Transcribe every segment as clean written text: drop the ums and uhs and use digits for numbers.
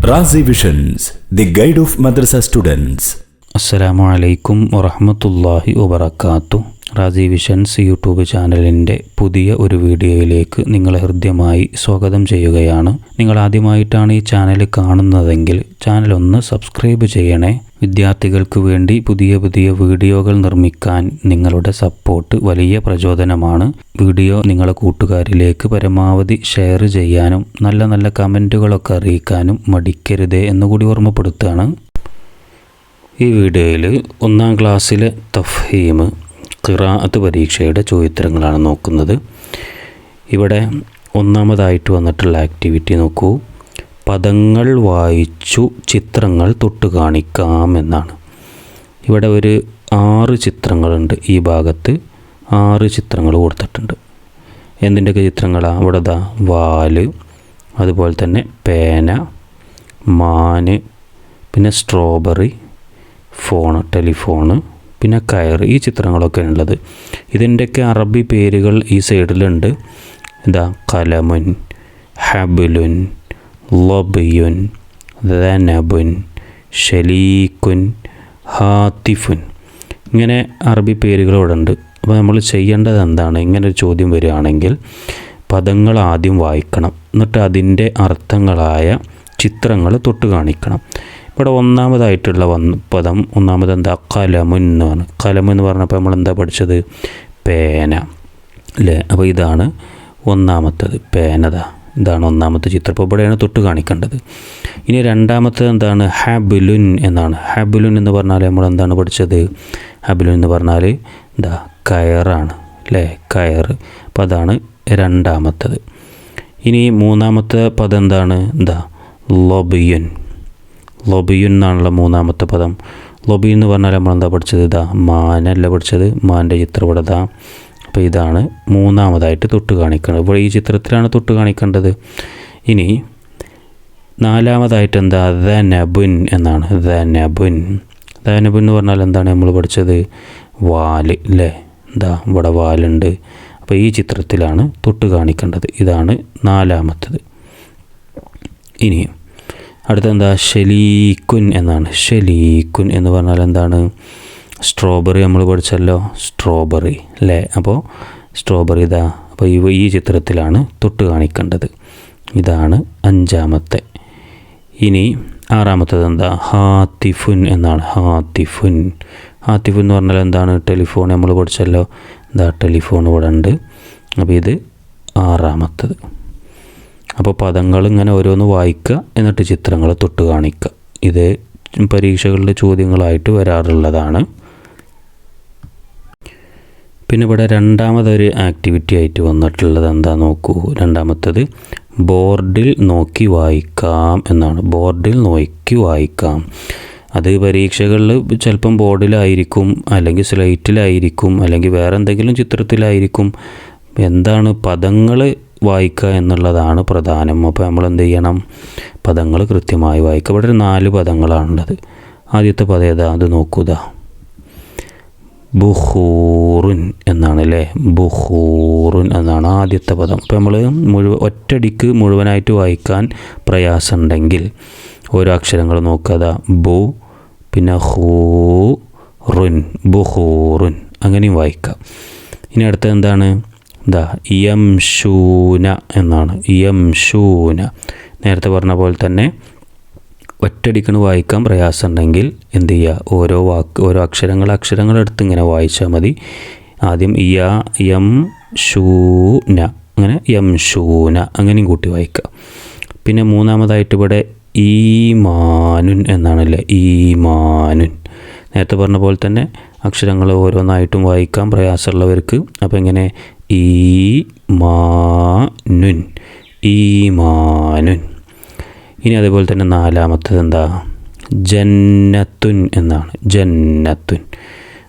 Razi visions, the guide of madrasa students. അസ്സലാമു അലൈക്കും വറഹ്മത്തുള്ളാഹി വബറകാതുഹു. റാസി വിഷൻസ് യൂട്യൂബ് ചാനലിൻ്റെ പുതിയ ഒരു വീഡിയോയിലേക്ക് നിങ്ങളെ ഹൃദ്യമായി സ്വാഗതം ചെയ്യുകയാണ്. നിങ്ങൾ ആദ്യമായിട്ടാണ് ഈ ചാനൽ കാണുന്നതെങ്കിൽ ചാനൽ ഒന്ന് സബ്സ്ക്രൈബ് ചെയ്യണേ. വിദ്യാർത്ഥികൾക്ക് വേണ്ടി പുതിയ പുതിയ വീഡിയോകൾ നിർമ്മിക്കാൻ നിങ്ങളുടെ സപ്പോർട്ട് വലിയ പ്രചോദനമാണ്. വീഡിയോ നിങ്ങളുടെ കൂട്ടുകാരിലേക്ക് പരമാവധി ഷെയർ ചെയ്യാനും നല്ല നല്ല കമൻറ്റുകളൊക്കെ അറിയിക്കാനും മടിക്കരുതേ എന്നുകൂടി ഓർമ്മപ്പെടുത്തുകയാണ്. ഈ വീഡിയോയിൽ 1ാം ക്ലാസ്സിലെ തഫ്ഹീം ഖിറാഅത്ത് പരീക്ഷയുടെ ചോദ്യോത്തരങ്ങളാണ് നോക്കുന്നത്. ഇവിടെ ഒന്നാമതായിട്ട് വന്നിട്ടുള്ള ആക്ടിവിറ്റി നോക്കൂ. പദങ്ങൾ വായിച്ചു ചിത്രങ്ങൾ തൊട്ട് കാണിക്കാം എന്നാണ്. ഇവിടെ ഒരു 6 ചിത്രങ്ങളുണ്ട്. ഈ ഭാഗത്ത് 6 ചിത്രങ്ങൾ കൊടുത്തിട്ടുണ്ട്. എന്തിൻ്റെയൊക്കെ ചിത്രങ്ങളാണ്? ഇവിടെ ദാ വാല്, അതുപോലെ തന്നെ പേന, മാന്, പിന്നെ സ്ട്രോബെറി, ടെലിഫോണ്, പിന്നെ കയർ. ഈ ചിത്രങ്ങളൊക്കെ ഉള്ളത്. ഇതിൻ്റെയൊക്കെ അറബി പേരുകൾ ഈ സൈഡിലുണ്ട്. ഇതാ കലമുൻ, ഹബുലുൻ, ലബിയുൻ, ദനബുൻ, ഷലീക്കുൻ, ഹാത്തിഫുൻ. ഇങ്ങനെ അറബി പേരുകൾ ഇവിടെ ഉണ്ട്. അപ്പോൾ നമ്മൾ ചെയ്യേണ്ടത് എന്താണ്? ഇങ്ങനെ ഒരു ചോദ്യം വരികയാണെങ്കിൽ പദങ്ങൾ ആദ്യം വായിക്കണം, എന്നിട്ട് അതിൻ്റെ അർത്ഥങ്ങളായ ചിത്രങ്ങൾ തൊട്ട് കാണിക്കണം. ഇവിടെ ഒന്നാമതായിട്ടുള്ള പദം എന്താ? കലമുൻ എന്ന് പറഞ്ഞു. കലമെന്ന് പറഞ്ഞപ്പോൾ നമ്മൾ എന്താ പഠിച്ചത്? പേന അല്ലേ? അപ്പോൾ ഇതാണ് ഒന്നാമത്തത്, പേനത. ഇതാണ് ഒന്നാമത്തെ ചിത്രം. ഇപ്പോൾ ഇവിടെയാണ് തൊട്ട് കാണിക്കേണ്ടത്. ഇനി രണ്ടാമത്തത് എന്താണ്? ഹബുലുൻ എന്നാണ്. ഹബുലുൻ എന്ന് പറഞ്ഞാൽ നമ്മൾ എന്താണ് പഠിച്ചത്? ഹബുലുൻ എന്ന് പറഞ്ഞാൽ എന്താ? കയറാണ് അല്ലേ? കയർ. അപ്പോൾ അതാണ് രണ്ടാമത്തത്. ഇനി മൂന്നാമത്തെ പദം എന്താണ്? എന്താ? ലബിയുൻ. ലബിയുൻ എന്നാണല്ലോ മൂന്നാമത്തെ പദം. ലബി എന്ന് പറഞ്ഞാൽ നമ്മളെന്താ പഠിച്ചത്? ഇതാ മാനല്ല പഠിച്ചത്. മാൻ്റെ ചിത്രം ഇവിടെ ഇതാ. അപ്പോൾ ഇതാണ് മൂന്നാമതായിട്ട് തൊട്ട് കാണിക്കേണ്ടത്. ഇവിടെ ഈ ചിത്രത്തിലാണ് തൊട്ട് കാണിക്കേണ്ടത്. ഇനി നാലാമതായിട്ട് എന്താ? ദനബുൻ എന്നാണ്. ദനബുൻ എന്ന് പറഞ്ഞാൽ എന്താണ് നമ്മൾ പഠിച്ചത്? വാല് അല്ലേ? എന്താ ഇവിടെ വാലുണ്ട്. അപ്പോൾ ഈ ചിത്രത്തിലാണ് തൊട്ട് കാണിക്കേണ്ടത്. ഇതാണ് നാലാമത്തത്. ഇനി അടുത്തെന്താ? ഷലീക്കുൻ എന്നാണ്. ഷലീക്കുൻ എന്ന് പറഞ്ഞാൽ എന്താണ്? സ്ട്രോബെറി നമ്മൾ പഠിച്ചല്ലോ, സ്ട്രോബെറി അല്ലേ? അപ്പോൾ സ്ട്രോബെറി ഇതാ. അപ്പോൾ ഈ ചിത്രത്തിലാണ് തൊട്ട് കാണിക്കേണ്ടത്. ഇതാണ് അഞ്ചാമത്തെ. ഇനി ആറാമത്തത് എന്താ? ഹാത്തിഫുൻ എന്നാണ്. ഹാത്തിഫുൻ എന്ന് പറഞ്ഞാൽ എന്താണ്? ടെലിഫോൺ നമ്മൾ പഠിച്ചല്ലോ. എന്താ? ടെലിഫോൺ ഇവിടെ ഉണ്ട്. അപ്പോൾ ഇത് ആറാമത്തത്. അപ്പോൾ പദങ്ങൾ ഇങ്ങനെ ഓരോന്ന് വായിക്കുക, എന്നിട്ട് ചിത്രങ്ങൾ തൊട്ട് കാണിക്കുക. ഇത് പരീക്ഷകളുടെ ചോദ്യങ്ങളായിട്ട് വരാറുള്ളതാണ്. പിന്നെ ഇവിടെ രണ്ടാമതൊരു ആക്ടിവിറ്റി ആയിട്ട് വന്നിട്ടുള്ളത് എന്താ നോക്കൂ. രണ്ടാമത്തത് ബോർഡിൽ നോക്കി വായിക്കാം എന്നാണ്. ബോർഡിൽ നോക്കി വായിക്കാം. അത് പരീക്ഷകളിൽ ചിലപ്പം ബോർഡിലായിരിക്കും, അല്ലെങ്കിൽ സ്ലേറ്റിലായിരിക്കും, അല്ലെങ്കിൽ വേറെ എന്തെങ്കിലും ചിത്രത്തിലായിരിക്കും. എന്താണ്? പദങ്ങൾ വായിക്കുക എന്നുള്ളതാണ് പ്രധാനം. അപ്പോൾ നമ്മൾ എന്ത് ചെയ്യണം? പദങ്ങൾ കൃത്യമായി വായിക്കുക. ഇവിടെ 4 പദങ്ങളാണുള്ളത്. ആദ്യത്തെ പദം ഏതാ? അത് നോക്കുക. ബുഹൂറുൻ എന്നാണ് അല്ലേ? ബുഹൂറുൻ എന്നാണ് ആദ്യത്തെ പദം. അപ്പോൾ നമ്മൾ ഒറ്റടിക്ക് മുഴുവനായിട്ട് വായിക്കാൻ പ്രയാസമുണ്ടെങ്കിൽ ഓരോ അക്ഷരങ്ങൾ നോക്കുക. ബു, പിന്നെ ഹൂ, റുൻ, ബുഹൂറുൻ. അങ്ങനെയും വായിക്കാം. ഇനി അടുത്തത് എന്താണ്? എന്താ? യംശൂന എന്നാണ്. യംശൂന. നേരത്തെ പറഞ്ഞ പോലെ തന്നെ ഒറ്റടിക്കണ് വായിക്കാൻ പ്രയാസമുണ്ടെങ്കിൽ എന്ത് ചെയ്യുക? ഓരോ അക്ഷരങ്ങൾ എടുത്ത് ഇങ്ങനെ വായിച്ചാൽ മതി. ആദ്യം യം ശൂന, അങ്ങനെ യംശൂന, അങ്ങനെയും കൂട്ടി വായിക്കുക. പിന്നെ മൂന്നാമതായിട്ട് ഇവിടെ ഈമാനുൻ എന്നാണല്ലേ? ഈമാനുൻ. നേരത്തെ പറഞ്ഞ പോലെ തന്നെ അക്ഷരങ്ങൾ ഓരോന്നായിട്ടും വായിക്കാൻ പ്രയാസമുള്ളവർക്ക് അപ്പോൾ ഇങ്ങനെ ഈമാനുൻ, ഈമാനുൻ. ഇനി അതേപോലെ തന്നെ നാലാമത്തത് എന്താ? ജന്നത്തുൻ എന്നാണ്. ജന്നത്തുൻ.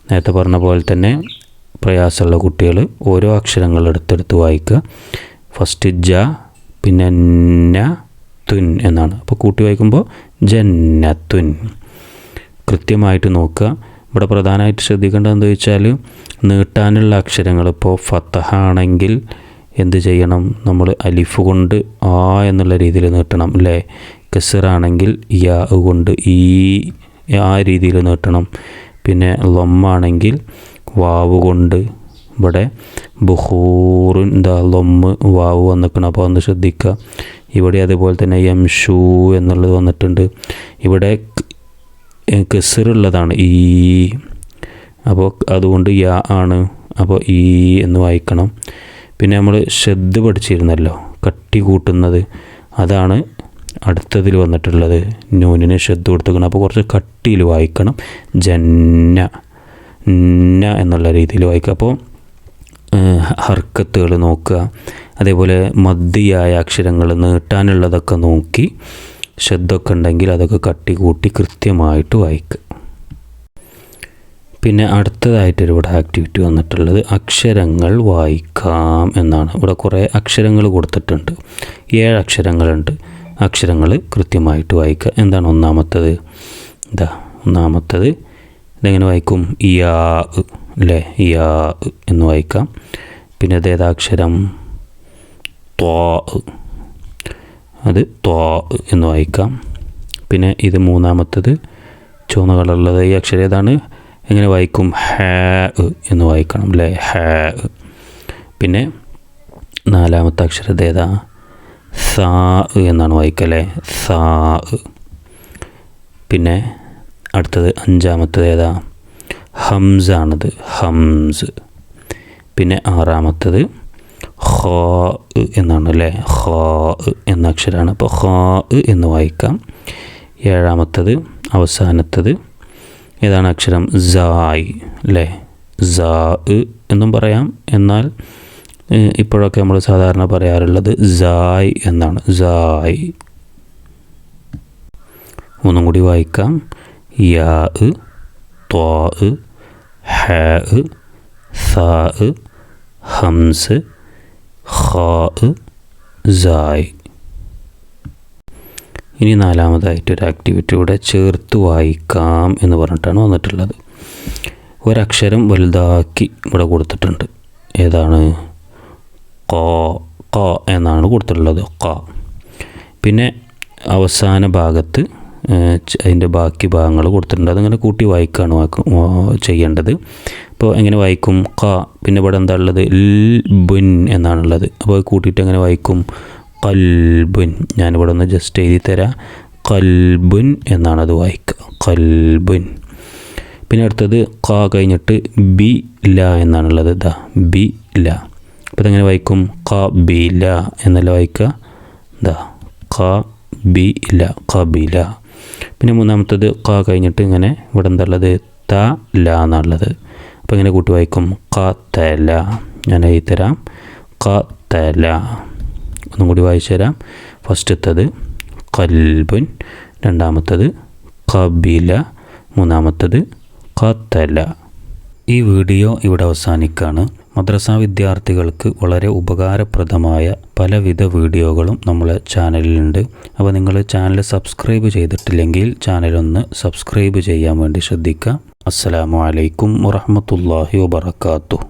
നേരത്തെ പറഞ്ഞ പോലെ തന്നെ പ്രയാസമുള്ള കുട്ടികൾ ഓരോ അക്ഷരങ്ങൾ എടുത്തെടുത്ത് വായിക്കുക. ഫസ്റ്റ് ജ, പിന്നെ ന, തുൻ എന്നാണ്. അപ്പോൾ കൂട്ടി വായിക്കുമ്പോൾ ജന്നത്തുൻ. കൃത്യമായിട്ട് നോക്കുക. ഇവിടെ പ്രധാനമായിട്ട് ശ്രദ്ധിക്കേണ്ടത് എന്താ വെച്ചാൽ നീട്ടാനുള്ള അക്ഷരങ്ങൾ ഇപ്പോൾ ഫത്തഹ ആണെങ്കിൽ എന്ത് ചെയ്യണം? നമ്മൾ അലിഫ് കൊണ്ട് ആ എന്നുള്ള രീതിയിൽ നീട്ടണം അല്ലേ? കസറാണെങ്കിൽ യാ കൊണ്ട് ഈ ആ രീതിയിൽ നീട്ടണം. പിന്നെ ലൊമ്മാണെങ്കിൽ വാവ് കൊണ്ട് ഇവിടെ ബുഹൂറിൻ ലൊമ്മ് വാവ് വന്നിക്കണം. അപ്പോൾ ഒന്ന് ശ്രദ്ധിക്കുക. ഇവിടെ അതുപോലെ തന്നെ യംഷൂ എന്നുള്ളത് വന്നിട്ടുണ്ട്. ഇവിടെ കസറുള്ളതാണ് ഈ, അപ്പോൾ അതുകൊണ്ട് യാ ആണ്. അപ്പോൾ ഈ എന്ന് വായിക്കണം. പിന്നെ നമ്മൾ ഷദ് പഠിച്ചിരുന്നല്ലോ, കട്ടി കൂട്ടുന്നത്, അതാണ് അടുത്തതിൽ വന്നിട്ടുള്ളത്. നൂനിന് ഷദ് കൊടുത്തേക്കണം. അപ്പോൾ കുറച്ച് കട്ടിയിൽ വായിക്കണം. ജന്ന ന എന്നുള്ള രീതിയിൽ വായിക്കുക. അപ്പോൾ ഹർക്കത്തുകൾ നോക്കുക. അതേപോലെ മദ്ദിയായ അക്ഷരങ്ങൾ നീട്ടാനുള്ളതൊക്കെ നോക്കി ഷദ്ദൊക്കെ ഉണ്ടെങ്കിൽ അതൊക്കെ കട്ടി കൂട്ടി കൃത്യമായിട്ട് വായിക്കുക. പിന്നെ അടുത്തതായിട്ടൊരു ഇവിടെ ആക്ടിവിറ്റി വന്നിട്ടുള്ളത് അക്ഷരങ്ങൾ വായിക്കാം എന്നാണ്. ഇവിടെ കുറേ അക്ഷരങ്ങൾ കൊടുത്തിട്ടുണ്ട്. 7 അക്ഷരങ്ങളുണ്ട്. അക്ഷരങ്ങൾ കൃത്യമായിട്ട് വായിക്കുക. എന്താണ് ഒന്നാമത്തത്? ഒന്നാമത്തത് ഇതെങ്ങനെ വായിക്കും? യാ അല്ലേ, യാ എന്ന് വായിക്കാം. പിന്നെ അതേതാക്ഷരം? ത്വാ, അത് ത്വാ എന്ന് വായിക്കാം. പിന്നെ ഇത് മൂന്നാമത്തത് ചുവന്ന കളറുള്ളത് ഈ അക്ഷരം ഏതാണ്? എങ്ങനെ വായിക്കും? ഹാ എന്ന് വായിക്കണം അല്ലേ, ഹാ. പിന്നെ നാലാമത്തെ അക്ഷരം ഏതാ? സാ എന്നാണ് വായിക്കല്ലേ, സാ. പിന്നെ അടുത്തത് അഞ്ചാമത്തത് ഏതാ? ഹംസ ആണത്, ഹംസ്. പിന്നെ ആറാമത്തത് ഖാ എന്നാണ് അല്ലേ, ഖാ എന്ന അക്ഷരമാണ്. അപ്പോൾ ഖാ എന്ന് വായിക്കാം. ഏഴാമത്തത് അവസാനത്തത് ഏതാണ് അക്ഷരം? സായ് അല്ലേ, സാ എന്നും പറയാം. എന്നാൽ ഇപ്പോഴൊക്കെ നമ്മൾ സാധാരണ പറയാറുള്ളത് സായ് എന്നാണ്, സായ്. ഒന്നും കൂടി വായിക്കാം. യാ, ത്വാ, ഹാ, സാ, ഹംസ്, ഖാ, സായ്. ഇനി നാലാമതായിട്ടൊരു ആക്ടിവിറ്റി ഇവിടെ ചേർത്ത് വായിക്കാം എന്ന് പറഞ്ഞിട്ടാണ് വന്നിട്ടുള്ളത്. ഒരക്ഷരം വലുതാക്കി ഇവിടെ കൊടുത്തിട്ടുണ്ട്. ഏതാണ്? ഖ, ഖ എന്നാണ് കൊടുത്തിട്ടുള്ളത്, ഖ. പിന്നെ അവസാന ഭാഗത്ത് അതിൻ്റെ ബാക്കി ഭാഗങ്ങൾ കൊടുത്തിട്ടുണ്ട്. അതിങ്ങനെ കൂട്ടി വായിക്കുകയാണ് ചെയ്യേണ്ടത്. അപ്പോൾ എങ്ങനെ വായിക്കും? ഖ. പിന്നെ ഇവിടെ എന്താ ഉള്ളത്? ബുൻ എന്നാണുള്ളത്. അപ്പോൾ കൂട്ടിയിട്ട് എങ്ങനെ വായിക്കും? ഖൽബുൻ. ഞാനിവിടെ ഒന്ന് ജസ്റ്റ് എഴുതി തരാം. ഖൽബുൻ എന്നാണത് വായിക്കുക, ഖൽബുൻ. പിന്നെ അടുത്തത് ഖ കഴിഞ്ഞിട്ട് ബി ല എന്നാണുള്ളത്. ബി ല. അപ്പോൾ ഇതെങ്ങനെ വായിക്കും? ഖ ബി ല എന്നല്ല വായിക്കുക. ഖ ബി ല, ഖബില. പിന്നെ മൂന്നാമത്തത് ഖ കഴിഞ്ഞിട്ട് ഇങ്ങനെ ഇവിടെ എന്താ ഉള്ളത്? ത ല എന്നുള്ളത്. അപ്പോൾ ഇങ്ങനെ കൂട്ടി വായിക്കും? ഖ തല. ഞാൻ എഴുതി തരാം. ഖ തല. ഒന്നും കൂടി വായിച്ചു തരാം. ഫസ്റ്റത്തത് ഖൽബുൻ, രണ്ടാമത്തത് ഖബില, മൂന്നാമത്തത് ഖതല. ഈ വീഡിയോ ഇവിടെ അവസാനിക്കുകയാണ്. മദ്രസ വിദ്യാർത്ഥികൾക്ക് വളരെ ഉപകാരപ്രദമായ പലവിധ വീഡിയോകളും നമ്മളെ ചാനലിലുണ്ട്. അപ്പോൾ നിങ്ങൾ ചാനൽ സബ്സ്ക്രൈബ് ചെയ്തിട്ടില്ലെങ്കിൽ ചാനലൊന്ന് സബ്സ്ക്രൈബ് ചെയ്യാൻ വേണ്ടി ശ്രദ്ധിക്കുക. അസ്സലാമു അലൈക്കും വറഹ്മത്തുള്ളാഹി വബറകാതുഹു.